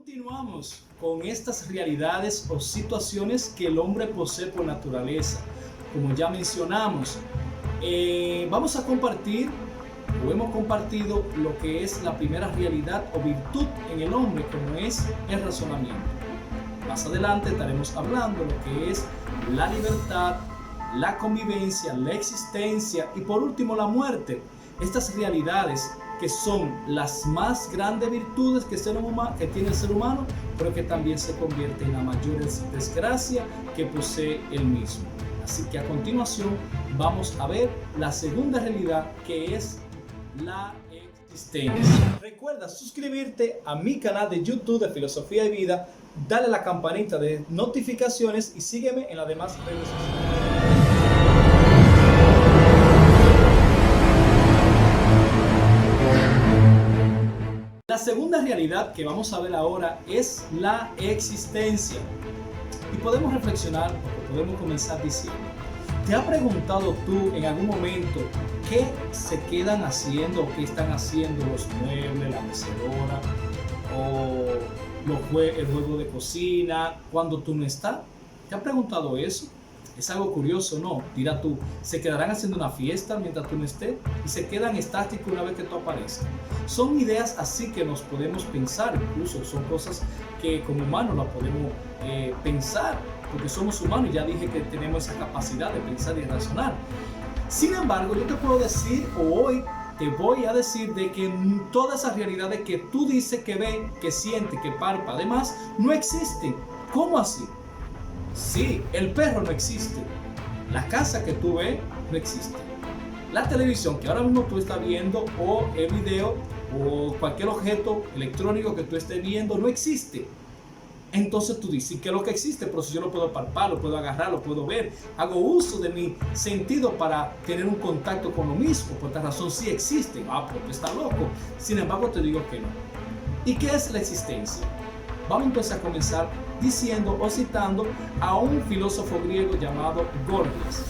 Continuamos con estas realidades o situaciones que el hombre posee por naturaleza. Como ya mencionamos, vamos a compartir o hemos compartido lo que es la primera realidad o virtud en el hombre, como es el razonamiento. Más adelante estaremos hablando de lo que es la libertad, la convivencia, la existencia y por último la muerte. Estas realidades que son las más grandes virtudes que tiene el ser humano, pero que también se convierte en la mayor desgracia que posee él mismo. Así que a continuación vamos a ver la segunda realidad, que es la existencia. Recuerda suscribirte a mi canal de YouTube de Filosofía y Vida, dale a la campanita de notificaciones y sígueme en las demás redes sociales. La segunda realidad que vamos a ver ahora es la existencia. Y podemos reflexionar, o podemos comenzar diciendo: ¿te has preguntado tú en algún momento qué se quedan haciendo o qué están haciendo los muebles, la mecedora o el juego de cocina cuando tú no estás? ¿Te has preguntado eso? Es algo curioso, ¿no? Dirá tú, ¿se quedarán haciendo una fiesta mientras tú no estés? ¿Y se quedan estáticos una vez que tú aparezcas? Son ideas así que nos podemos pensar, incluso son cosas que como humanos las podemos pensar, porque somos humanos y ya dije que tenemos esa capacidad de pensar y razonar. Sin embargo, yo te puedo decir, o hoy te voy a decir, de que todas esas realidades que tú dices que ve, que siente, que palpa, además, no existen. ¿Cómo así? Sí, el perro no existe. La casa que tú ves no existe. La televisión que ahora mismo tú estás viendo, o el video, o cualquier objeto electrónico que tú estés viendo, no existe. Entonces tú dices que lo que existe, pero si yo lo puedo palpar, lo puedo agarrar, lo puedo ver, hago uso de mi sentido para tener un contacto con lo mismo, por esta razón sí existe. Porque tú estás loco. Sin embargo, te digo que no. ¿Y qué es la existencia? Vamos entonces a comenzar diciendo o citando a un filósofo griego llamado Gorgias.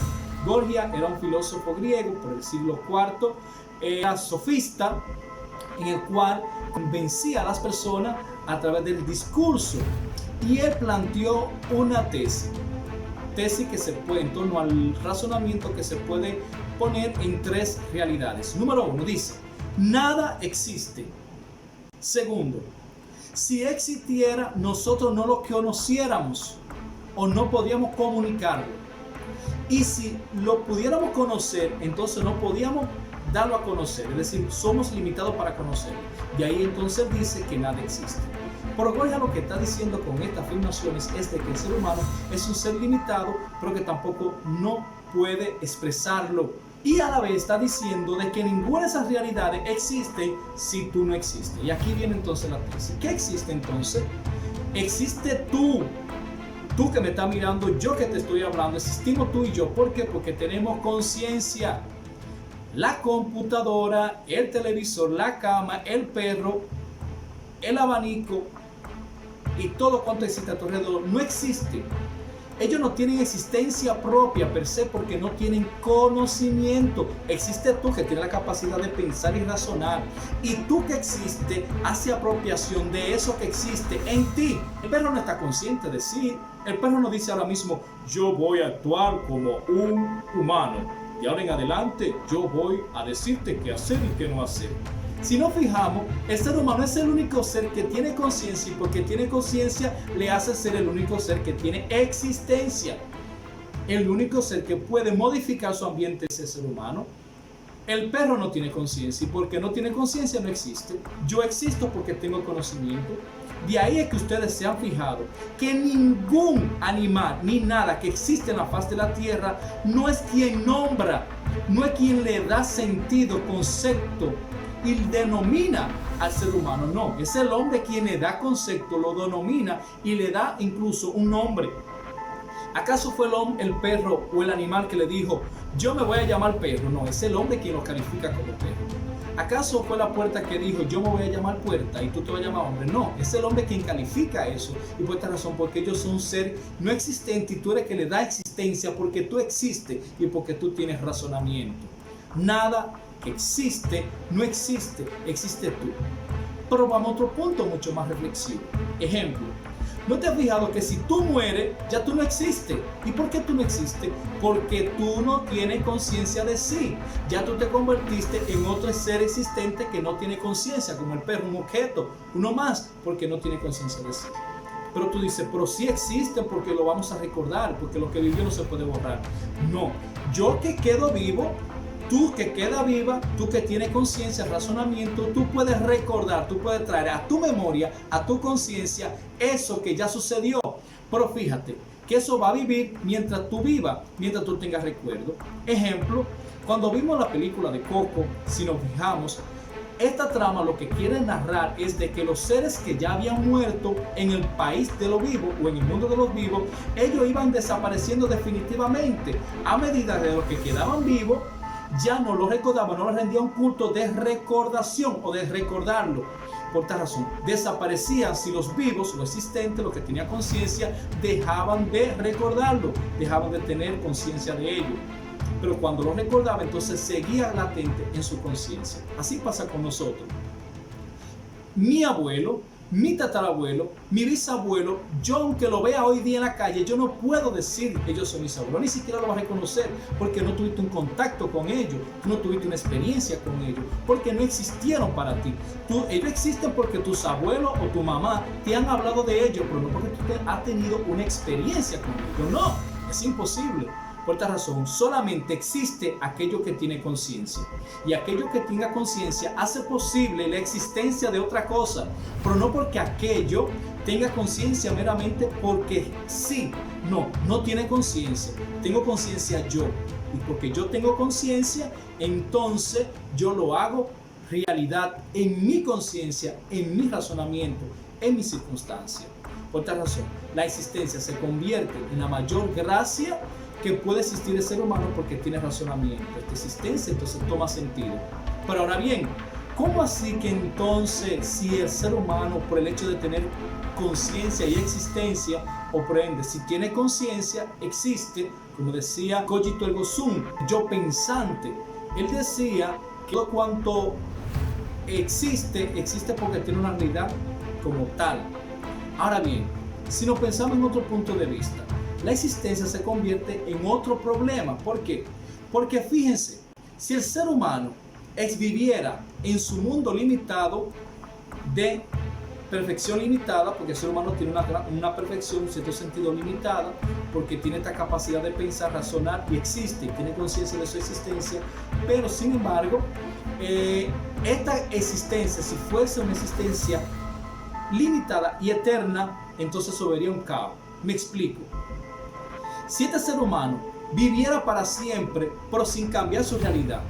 Gorgias era un filósofo griego por el siglo IV, era sofista, en el cual convencía a las personas a través del discurso, y él planteó una tesis que se puede, en torno al razonamiento, que se puede poner en tres realidades. Número uno, dice: nada existe. Segundo, si existiera, nosotros no lo conociéramos o no podíamos comunicarlo. Y si lo pudiéramos conocer, entonces no podíamos darlo a conocer. Es decir, somos limitados para conocerlo. De ahí entonces dice que nada existe. Por Gorgias lo que está diciendo con estas afirmaciones es de que el ser humano es un ser limitado, pero que tampoco no puede expresarlo. Y a la vez está diciendo de que ninguna de esas realidades existe si tú no existes. Y aquí viene entonces la tesis. ¿Qué existe entonces? Existe tú. Tú que me estás mirando, yo que te estoy hablando, existimos tú y yo. ¿Por qué? Porque tenemos conciencia. La computadora, el televisor, la cama, el perro, el abanico y todo cuanto existe a tu alrededor no existe. Ellos no tienen existencia propia per se porque no tienen conocimiento. Existe tú que tienes la capacidad de pensar y razonar. Y tú que existe, hace apropiación de eso que existe en ti. El perro no está consciente de sí. El perro no dice ahora mismo: yo voy a actuar como un humano. Y ahora en adelante yo voy a decirte qué hacer y qué no hacer. Si nos fijamos, el ser humano es el único ser que tiene conciencia, y porque tiene conciencia le hace ser el único ser que tiene existencia. El único ser que puede modificar su ambiente es el ser humano. El perro no tiene conciencia, y porque no tiene conciencia no existe. Yo existo porque tengo conocimiento. De ahí es que ustedes se han fijado que ningún animal ni nada que existe en la faz de la tierra no es quien nombra, no es quien le da sentido, concepto y denomina al ser humano. No, es el hombre quien le da concepto, lo denomina y le da incluso un nombre. ¿Acaso fue el perro o el animal que le dijo: yo me voy a llamar perro? No, es el hombre quien lo califica como perro. ¿Acaso fue la puerta que dijo: yo me voy a llamar puerta y tú te vas a llamar hombre? No, es el hombre quien califica eso. Y por esta razón, porque ellos son un ser no existente y tú eres que le da existencia porque tú existes y porque tú tienes razonamiento. Nada que existe no existe, existe tú. Pero vamos a otro punto mucho más reflexivo. Ejemplo, ¿no te has fijado que si tú mueres, ya tú no existes? ¿Y por qué tú no existes? Porque tú no tienes conciencia de sí. Ya tú te convertiste en otro ser existente que no tiene conciencia, como el perro, un objeto, uno más, porque no tiene conciencia de sí. Pero tú dices, pero sí existe porque lo vamos a recordar, porque lo que vivió no se puede borrar. No, yo que quedo vivo, tú que queda viva, tú que tienes conciencia, razonamiento, tú puedes recordar, tú puedes traer a tu memoria, a tu conciencia, eso que ya sucedió. Pero fíjate que eso va a vivir mientras tú vivas, mientras tú tengas recuerdo. Ejemplo, cuando vimos la película de Coco, si nos fijamos, esta trama lo que quiere narrar es de que los seres que ya habían muerto en el país de los vivos o en el mundo de los vivos, ellos iban desapareciendo definitivamente. A medida de los que quedaban vivos, ya no lo recordaban, no le rendían un culto de recordación o de recordarlo. Por tal razón, desaparecían si los vivos, los existentes, los que tenían conciencia, dejaban de recordarlo, dejaban de tener conciencia de ello. Pero cuando lo recordaba, entonces seguía latente en su conciencia. Así pasa con nosotros. Mi abuelo, mi tatarabuelo, mi bisabuelo, yo aunque lo vea hoy día en la calle, yo no puedo decir que ellos son mis abuelos, ni siquiera lo vas a reconocer, porque no tuviste un contacto con ellos, no tuviste una experiencia con ellos, porque no existieron para ti. Ellos existen porque tus abuelos o tu mamá te han hablado de ellos, pero no porque tú has tenido una experiencia con ellos. No, es imposible. Por esta razón, solamente existe aquello que tiene conciencia. Y aquello que tenga conciencia hace posible la existencia de otra cosa. Pero no porque aquello tenga conciencia meramente porque sí. No tiene conciencia. Tengo conciencia yo. Y porque yo tengo conciencia, entonces yo lo hago realidad en mi conciencia, en mi razonamiento, en mi circunstancia. Por esta razón, la existencia se convierte en la mayor gracia que puede existir el ser humano porque tiene razonamiento. Esta existencia entonces toma sentido. Pero ahora bien, ¿cómo así que entonces si el ser humano, por el hecho de tener conciencia y existencia, o por ende, si tiene conciencia, existe, como decía Cogito ergo sum, yo pensante? Él decía que todo cuanto existe porque tiene una realidad como tal. Ahora bien, si nos pensamos en otro punto de vista, la existencia se convierte en otro problema. ¿Por qué? Porque fíjense, si el ser humano viviera en su mundo limitado, de perfección limitada, porque el ser humano tiene una perfección, en cierto sentido limitada, porque tiene esta capacidad de pensar, razonar y existe, y tiene conciencia de su existencia, pero sin embargo, esta existencia, si fuese una existencia limitada y eterna, entonces eso vería un caos. Me explico. Si este ser humano viviera para siempre, pero sin cambiar su realidad,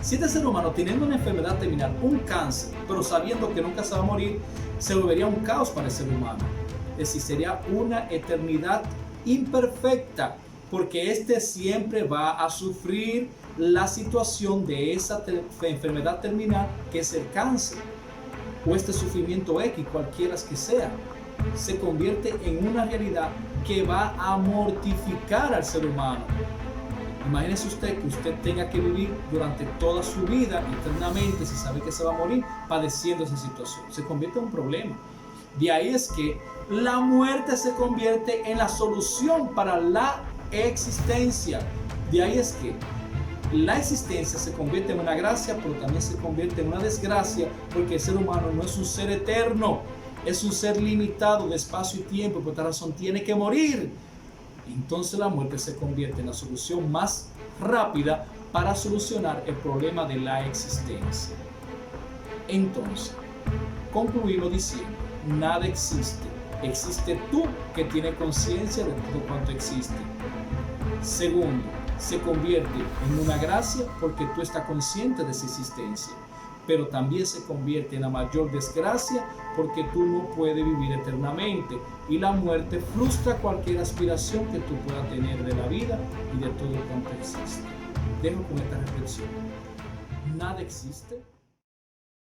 si este ser humano teniendo una enfermedad terminal, un cáncer, pero sabiendo que nunca se va a morir, se volvería un caos para el ser humano. Es decir, sería una eternidad imperfecta, porque este siempre va a sufrir la situación de esa enfermedad terminal que es el cáncer, o este sufrimiento X, cualquiera que sea. Se convierte en una realidad que va a mortificar al ser humano. Imagínese usted que usted tenga que vivir durante toda su vida eternamente, si sabe que se va a morir, padeciendo esa situación. Se convierte en un problema. De ahí es que la muerte se convierte en la solución para la existencia. De ahí es que la existencia se convierte en una gracia, pero también se convierte en una desgracia, porque el ser humano no es un ser eterno. Es un ser limitado de espacio y tiempo, por tal razón tiene que morir. Entonces la muerte se convierte en la solución más rápida para solucionar el problema de la existencia. Entonces, concluimos diciendo, nada existe. Existe tú que tienes conciencia de todo cuanto existe. Segundo, se convierte en una gracia porque tú estás consciente de esa existencia. Pero también se convierte en la mayor desgracia porque tú no puedes vivir eternamente y la muerte frustra cualquier aspiración que tú puedas tener de la vida y de todo cuanto existe. Dejo con esta reflexión. Nada existe.